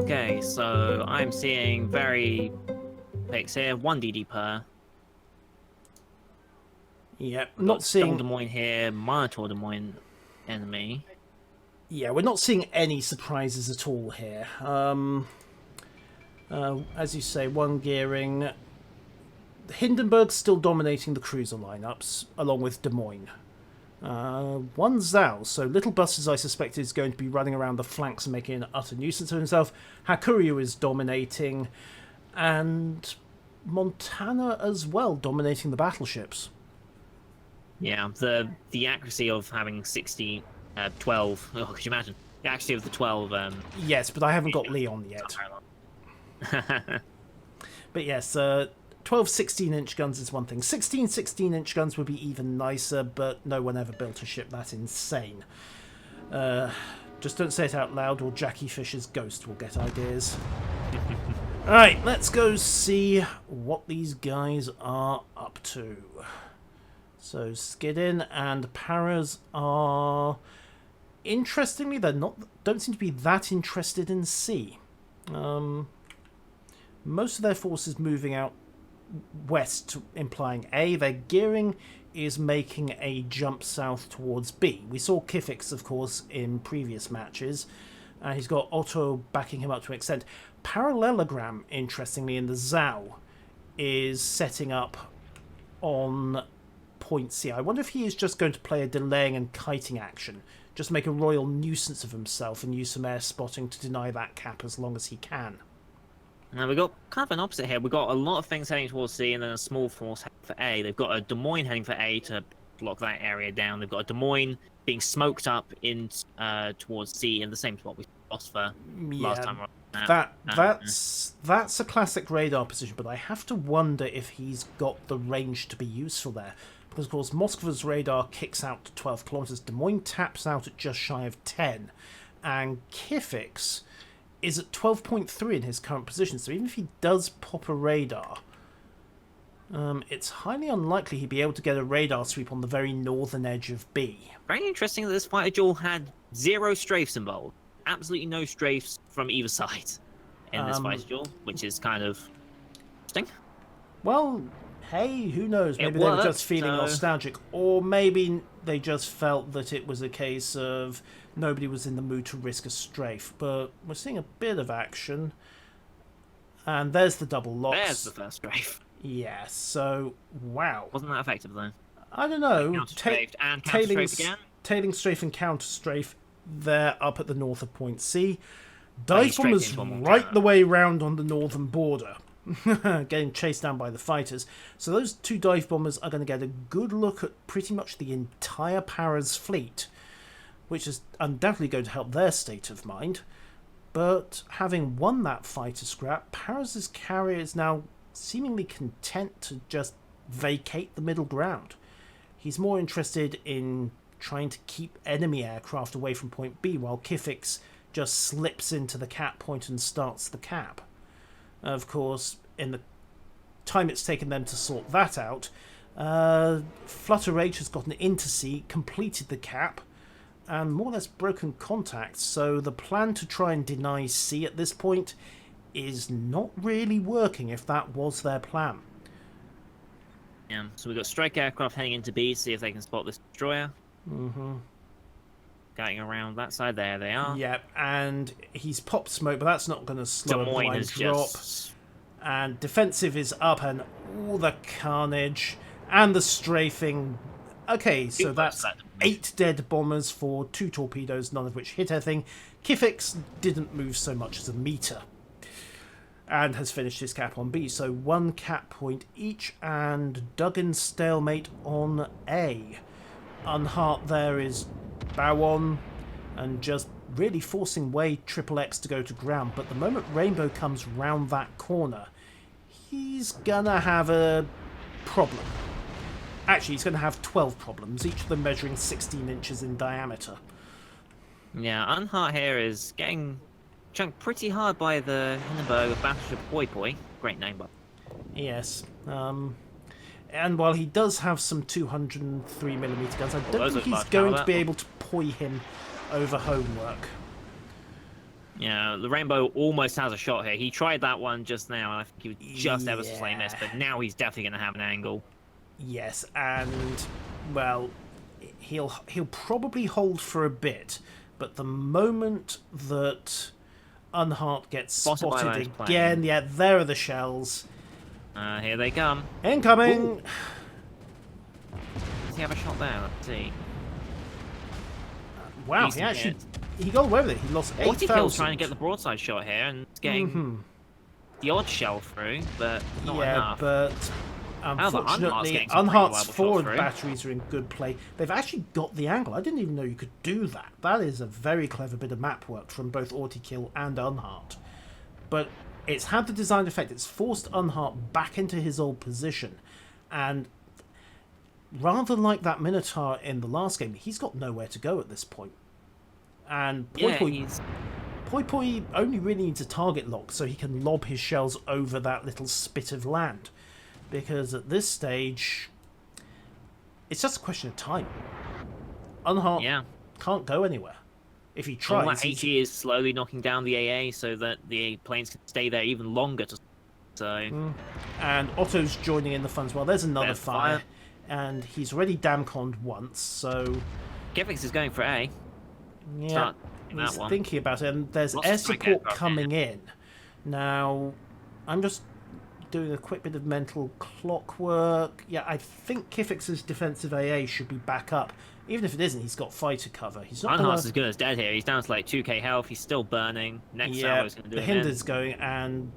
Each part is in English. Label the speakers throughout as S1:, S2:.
S1: Okay, so I'm seeing very fix here, 1 DD per.
S2: Yep,
S1: We've
S2: not
S1: got Double
S2: seeing.
S1: Des Moines here, Monitor Des Moines enemy.
S2: Yeah, we're not seeing any surprises at all here. As you say, one gearing. Hindenburg's still dominating the cruiser lineups, along with Des Moines. One Zhao, so Little Buses I suspect is going to be running around the flanks and making an utter nuisance of himself. Hakuryu is dominating, and Montana as well, dominating the battleships.
S1: Yeah, the accuracy of having 12. Oh, could you imagine? The accuracy of the 12.
S2: Yes, but I haven't got Leon yet. But yes, 12 16-inch guns is one thing. 16 16-inch guns would be even nicer, but no one ever built a ship that insane. Just don't say it out loud or Jackie Fisher's ghost will get ideas. Alright, let's go see what these guys are up to. So Skidin and PARAZ are... Interestingly, don't seem to be that interested in sea. Most of their forces moving out west, implying A. Their gearing is making a jump south towards B. We saw Kifix, of course, in previous matches, and he's got Otto backing him up to an extent. Parallelogram, interestingly, in the Zhao, is setting up on point C. I wonder if he is just going to play a delaying and kiting action, just make a royal nuisance of himself and use some air spotting to deny that cap as long as he can.
S1: Now we've got kind of an opposite here. We've got a lot of things heading towards C and then a small force heading for A. They've got a Des Moines heading for A to block that area down. They've got a Des Moines being smoked up in towards C in the same spot we lost for last time.
S2: That's a classic radar position, but I have to wonder if he's got the range to be useful there. Because, of course, Moskva's radar kicks out to 12 kilometers. Des Moines taps out at just shy of 10. And Kifix is at 12.3 in his current position. So even if he does pop a radar, it's highly unlikely he'd be able to get a radar sweep on the very northern edge of B.
S1: Very interesting that this fighter duel had 0 strafes involved. Absolutely no strafes from either side in this fighter duel, which is kind of interesting.
S2: Well, hey, who knows? Maybe they were just feeling nostalgic, or maybe they just felt that it was a case of nobody was in the mood to risk a strafe. But we're seeing a bit of action, and there's the double locks.
S1: There's the first strafe.
S2: Yeah, so wow.
S1: Wasn't that effective though?
S2: I don't know.
S1: Tailing
S2: strafe and counter strafe. They're up at the north of point C. Dive bombers right the way round on the northern border. Getting chased down by the fighters. So those two dive bombers are going to get a good look at pretty much the entire PARAZ fleet, which is undoubtedly going to help their state of mind. But having won that fighter scrap, PARAZ's carrier is now seemingly content to just vacate the middle ground. He's more interested in trying to keep enemy aircraft away from point B, while Kifix just slips into the cap point and starts the cap. Of course, in the time it's taken them to sort that out, Flutter H has gotten into C, completed the cap, and more or less broken contact, so the plan to try and deny C at this point is not really working, if that was their plan.
S1: Yeah, so we've got strike aircraft heading into B, see if they can spot this destroyer. Going around that side, there they are.
S2: Yep, and he's popped smoke, but that's not going to slow a blind drop. And defensive is up, and all the carnage and the strafing. Okay, so that's 8 dead bombers for 2 torpedoes, none of which hit anything. Kifix didn't move so much as a meter, and has finished his cap on B. So 1 cap point each, and Duggan's stalemate on A. Unhart there is bow on and just really forcing way Triple X to go to ground. But the moment Rainbow comes round that corner, he's gonna have a problem. Actually, he's gonna have 12 problems, each of them measuring 16 inches in diameter.
S1: Yeah, Unhart here is getting chunked pretty hard by the Hindenburg of Battleship Poi Poi. Great name, but
S2: yes. And while he does have some 203mm guns, I don't
S1: those
S2: think
S1: look
S2: he's
S1: large
S2: going to
S1: caliber.
S2: be able to poi him over homework.
S1: Yeah, the Rainbow almost has a shot here. He tried that one just now, and I think he was just ever so slightly missed. But now he's definitely going to have an angle.
S2: Yes, and well, he'll probably hold for a bit, but the moment that Unhart gets spotted again, yeah, there are the shells.
S1: Here they come.
S2: Incoming!
S1: Ooh. Does he have a shot there? Let's see.
S2: Wow, he got away with it. He lost 8,000.
S1: Ortikill's trying to get the broadside shot here and getting the odd shell through, but not enough.
S2: But unfortunately, Unhart's forward batteries are in good play. They've actually got the angle. I didn't even know you could do that. That is a very clever bit of map work from both Ortikill and Unhart. But it's had the design effect. It's forced Unhart back into his old position. And rather like that Minotaur in the last game, he's got nowhere to go at this point. And Poi Poi only really needs a target lock so he can lob his shells over that little spit of land. Because at this stage, it's just a question of time. Unhart can't go anywhere. If he tries...
S1: Well, HE is slowly knocking down the AA so that the planes can stay there even longer.
S2: And Otto's joining in the fun as well. There's another fire. And he's already damconned once, so...
S1: Kifix is going for A.
S2: Yeah, he's thinking about it. And there's air support coming in. Now, I'm just doing a quick bit of mental clockwork. Yeah, I think Kifix's defensive AA should be back up. Even if it isn't, he's got fighter cover. He's not
S1: Unhart's as good as dead here. He's down to like 2k health. He's still burning. Next hour is going to do it.
S2: The Hinder's going, and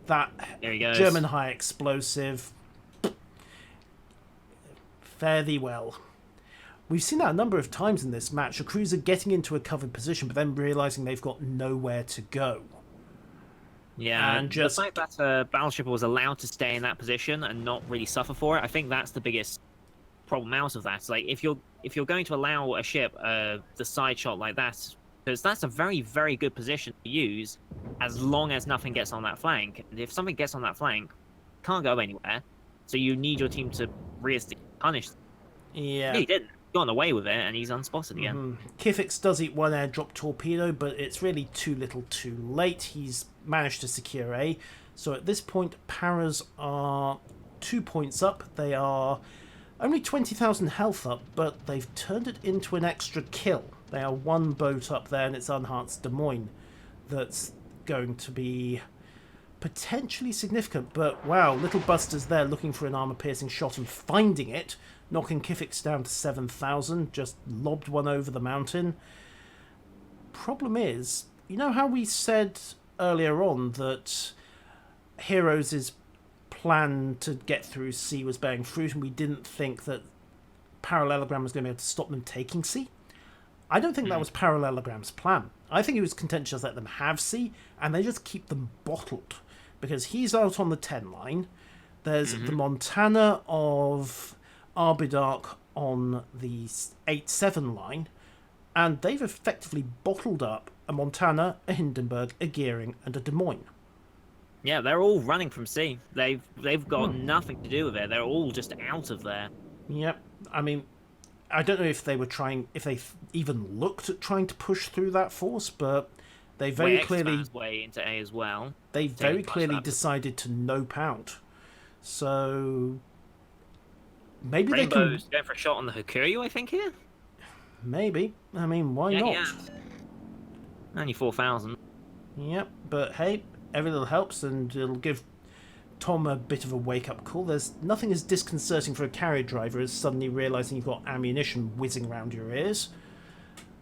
S2: that German high explosive. Fare thee well. We've seen that a number of times in this match. A cruiser getting into a covered position, but then realising they've got nowhere to go.
S1: Yeah, and just the fact that a battleship was allowed to stay in that position and not really suffer for it, I think that's the biggest problem out of that. Like, if you're going to allow a ship the side shot like that, because that's a very, very good position to use as long as nothing gets on that flank. And if something gets on that flank, can't go anywhere. So you need your team to realistically punish them.
S2: Yeah.
S1: He didn't. Gone away with it, and he's unspotted again.
S2: Kifix does eat one airdrop torpedo, but it's really too little too late. He's managed to secure A. So at this point, Paras are 2 points up. They are only 20,000 health up, but they've turned it into an extra kill. They are one boat up there, and it's Unhart's Des Moines that's going to be potentially significant. But wow, Little Buster's there looking for an armor-piercing shot and finding it, knocking Kifix down to 7,000, just lobbed one over the mountain. Problem is, you know how we said earlier on that Heroes' plan to get through C was bearing fruit, and we didn't think that Parallelogram was going to be able to stop them taking C? I don't think that was Parallelogram's plan. I think he was content to just let them have C, and they just keep them bottled. Because he's out on the 10 line. There's the Montana of Arbidark on the 8-7 line, and they've effectively bottled up a Montana, a Hindenburg, a Gearing, and a Des Moines.
S1: Yeah, they're all running from C. They've got nothing to do with it. They're all just out of there.
S2: Yep. I mean, I don't know if they even looked at trying to push through that force, but they very clearly
S1: way into A as well.
S2: They very clearly decided to nope out. So maybe
S1: Rainbow's going for a shot on the Hakuryu, I think, here?
S2: Maybe. I mean, why not?
S1: Yeah. Only 4,000.
S2: Yep, but hey, every little helps, and it'll give Tom a bit of a wake-up call. There's nothing as disconcerting for a carrier driver as suddenly realising you've got ammunition whizzing around your ears.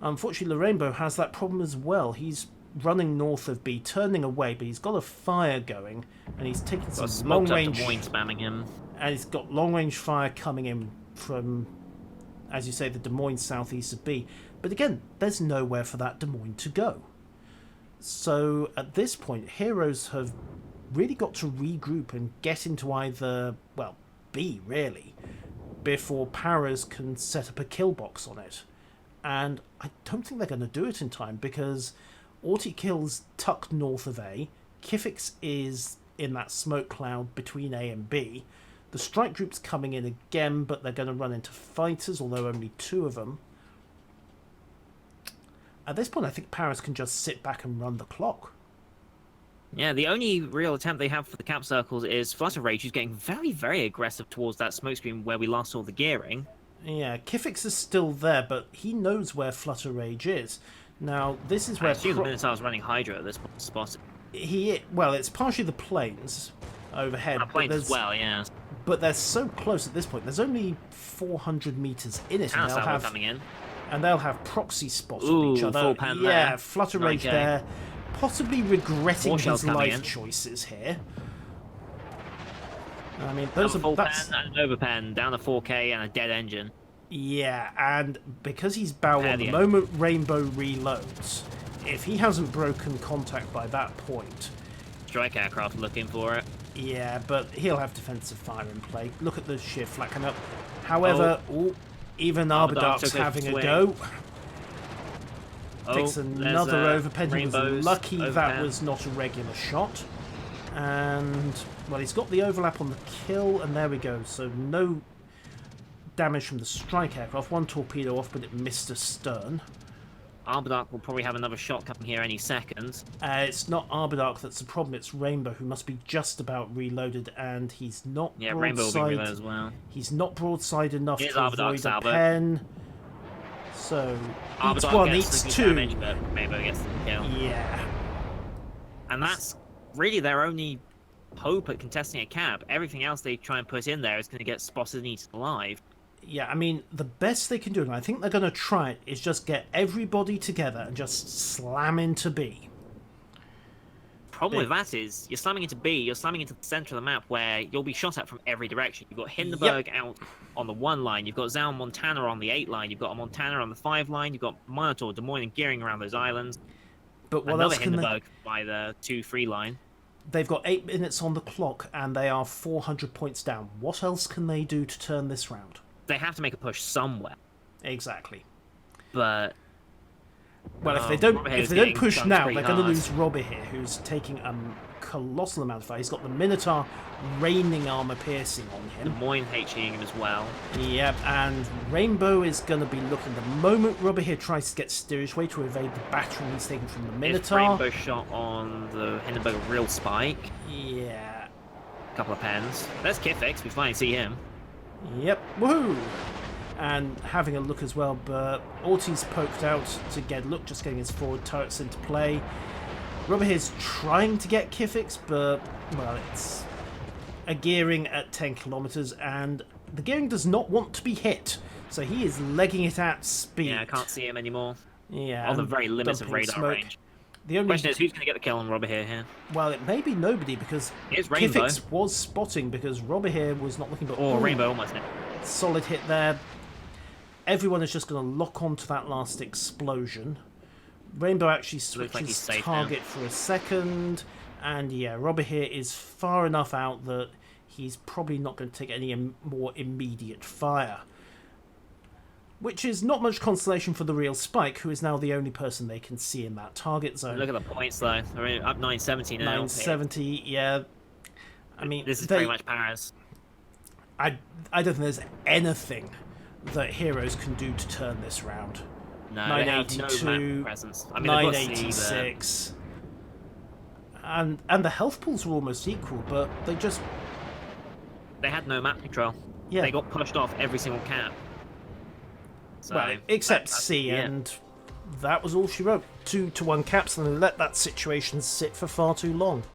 S2: Unfortunately, the Rainbow has that problem as well. He's running north of B, turning away, but he's got a fire going, and he's taking some long-range...
S1: Des Moines spamming him.
S2: And he's got long-range fire coming in from, as you say, the Des Moines southeast of B. But again, there's nowhere for that Des Moines to go. So at this point, Heroes have really got to regroup and get into either, well, B, really, before Paras can set up a kill box on it. And I don't think they're going to do it in time, because Ortikill's tucked north of A, Kifix is in that smoke cloud between A and B, The strike group's coming in again, but they're going to run into fighters, although only 2 of them. At this point, I think PARAZ can just sit back and run the clock.
S1: Yeah, the only real attempt they have for the cap circles is Flutter Rage, who's getting very, very aggressive towards that smoke screen where we last saw the gearing.
S2: Yeah, Kifix is still there, but he knows where Flutter Rage is. Now, this is where...
S1: I assume the Minotaur's running Hydra at this spot.
S2: Well, it's partially the planes overhead.
S1: Planes as well, yeah.
S2: But they're so close at this point. There's only 400 meters in it, and they'll have proxy spots with each other.
S1: Full pan
S2: yeah,
S1: there.
S2: Flutter Rage there, possibly regretting his life
S1: in.
S2: choices here. I mean, those are
S1: full pan and an overpan, down to 4K and a dead engine.
S2: Yeah, and because he's bow on the moment Rainbow reloads, if he hasn't broken contact by that point...
S1: Strike aircraft looking for it.
S2: Yeah, but he'll have defensive fire in play. Look at the sheer flak coming up. However, even Arbidark's having a go. Takes another overpen. He was lucky that was not a regular shot. And, well, he's got the overlap on the kill, and there we go. So no damage from the strike aircraft. 1 torpedo off, but it missed astern.
S1: Arbidark will probably have another shot coming here any second.
S2: It's not Arbidark that's the problem, it's Rainbow, who must be just about reloaded, and he's not broadside.
S1: Yeah, Rainbow will be reloaded as well.
S2: He's not broadside enough to
S1: Arbidark's
S2: avoid a pen. So, eats
S1: Arbidark
S2: 1,
S1: gets
S2: eats 2.
S1: Damage, but Rainbow gets the kill.
S2: Yeah.
S1: And that's really their only hope at contesting a cap. Everything else they try and put in there is going to get spotted and eaten alive.
S2: Yeah, I mean, the best they can do, and I think they're going to try it, is just get everybody together and just slam into B.
S1: Problem with that is, you're slamming into B, you're slamming into the centre of the map where you'll be shot at from every direction. You've got Hindenburg out on the 1 line, you've got Zao and Montana on the 8 line, you've got a Montana on the 5 line, you've got Minotaur, Des Moines and Gearing around those islands.
S2: But what
S1: Another
S2: else can
S1: Hindenburg by the 2-3 line.
S2: They've got 8 minutes on the clock and they are 400 points down. What else can they do to turn this round?
S1: They have to make a push somewhere.
S2: Exactly.
S1: But
S2: well, if they don't push now, they're going to lose Robbie here, who's taking a colossal amount of fire. He's got the Minotaur raining armor piercing on him.
S1: Des Moines HEing him as well.
S2: Yep, and Rainbow is going to be looking. The moment Robbie here tries to get steerage way to evade the battery he's taken from the Minotaur.
S1: Rainbow shot on the Hindenburg real spike.
S2: Yeah.
S1: A couple of pens. There's Kifix, we finally see him.
S2: Yep, woohoo! And having a look as well, but Ortiz poked out to get a look, just getting his forward turrets into play. Robbie here's trying to get Kifix, but, well, it's a gearing at 10 kilometers, and the gearing does not want to be hit, so he is legging it at speed.
S1: Yeah, I can't see him anymore.
S2: Yeah.
S1: On the very limits of radar range. The only question is, who's going to get the kill on Robert here?
S2: Well, it may be nobody, because Kifix was spotting, because Robert here was not looking, but...
S1: Oh, Rainbow almost hit.
S2: Solid hit there. Everyone is just going to lock onto that last explosion. Rainbow actually switches target for a second, and yeah, Robert here is far enough out that he's probably not going to take any more immediate fire. Which is not much consolation for the real Spike, who is now the only person they can see in that target zone.
S1: Look at the points, though. They're up 970 now.
S2: 970, yeah. I mean,
S1: this is pretty much PARAZ.
S2: I don't think there's anything that Heroes can do to turn this round.
S1: No,
S2: 982,
S1: presence. I mean,
S2: 986. And the health pools were almost equal, but they just...
S1: They had no map control.
S2: Yeah.
S1: They got pushed off every single cap. So,
S2: well, except C, and that was all she wrote. 2-1 caps, and let that situation sit for far too long.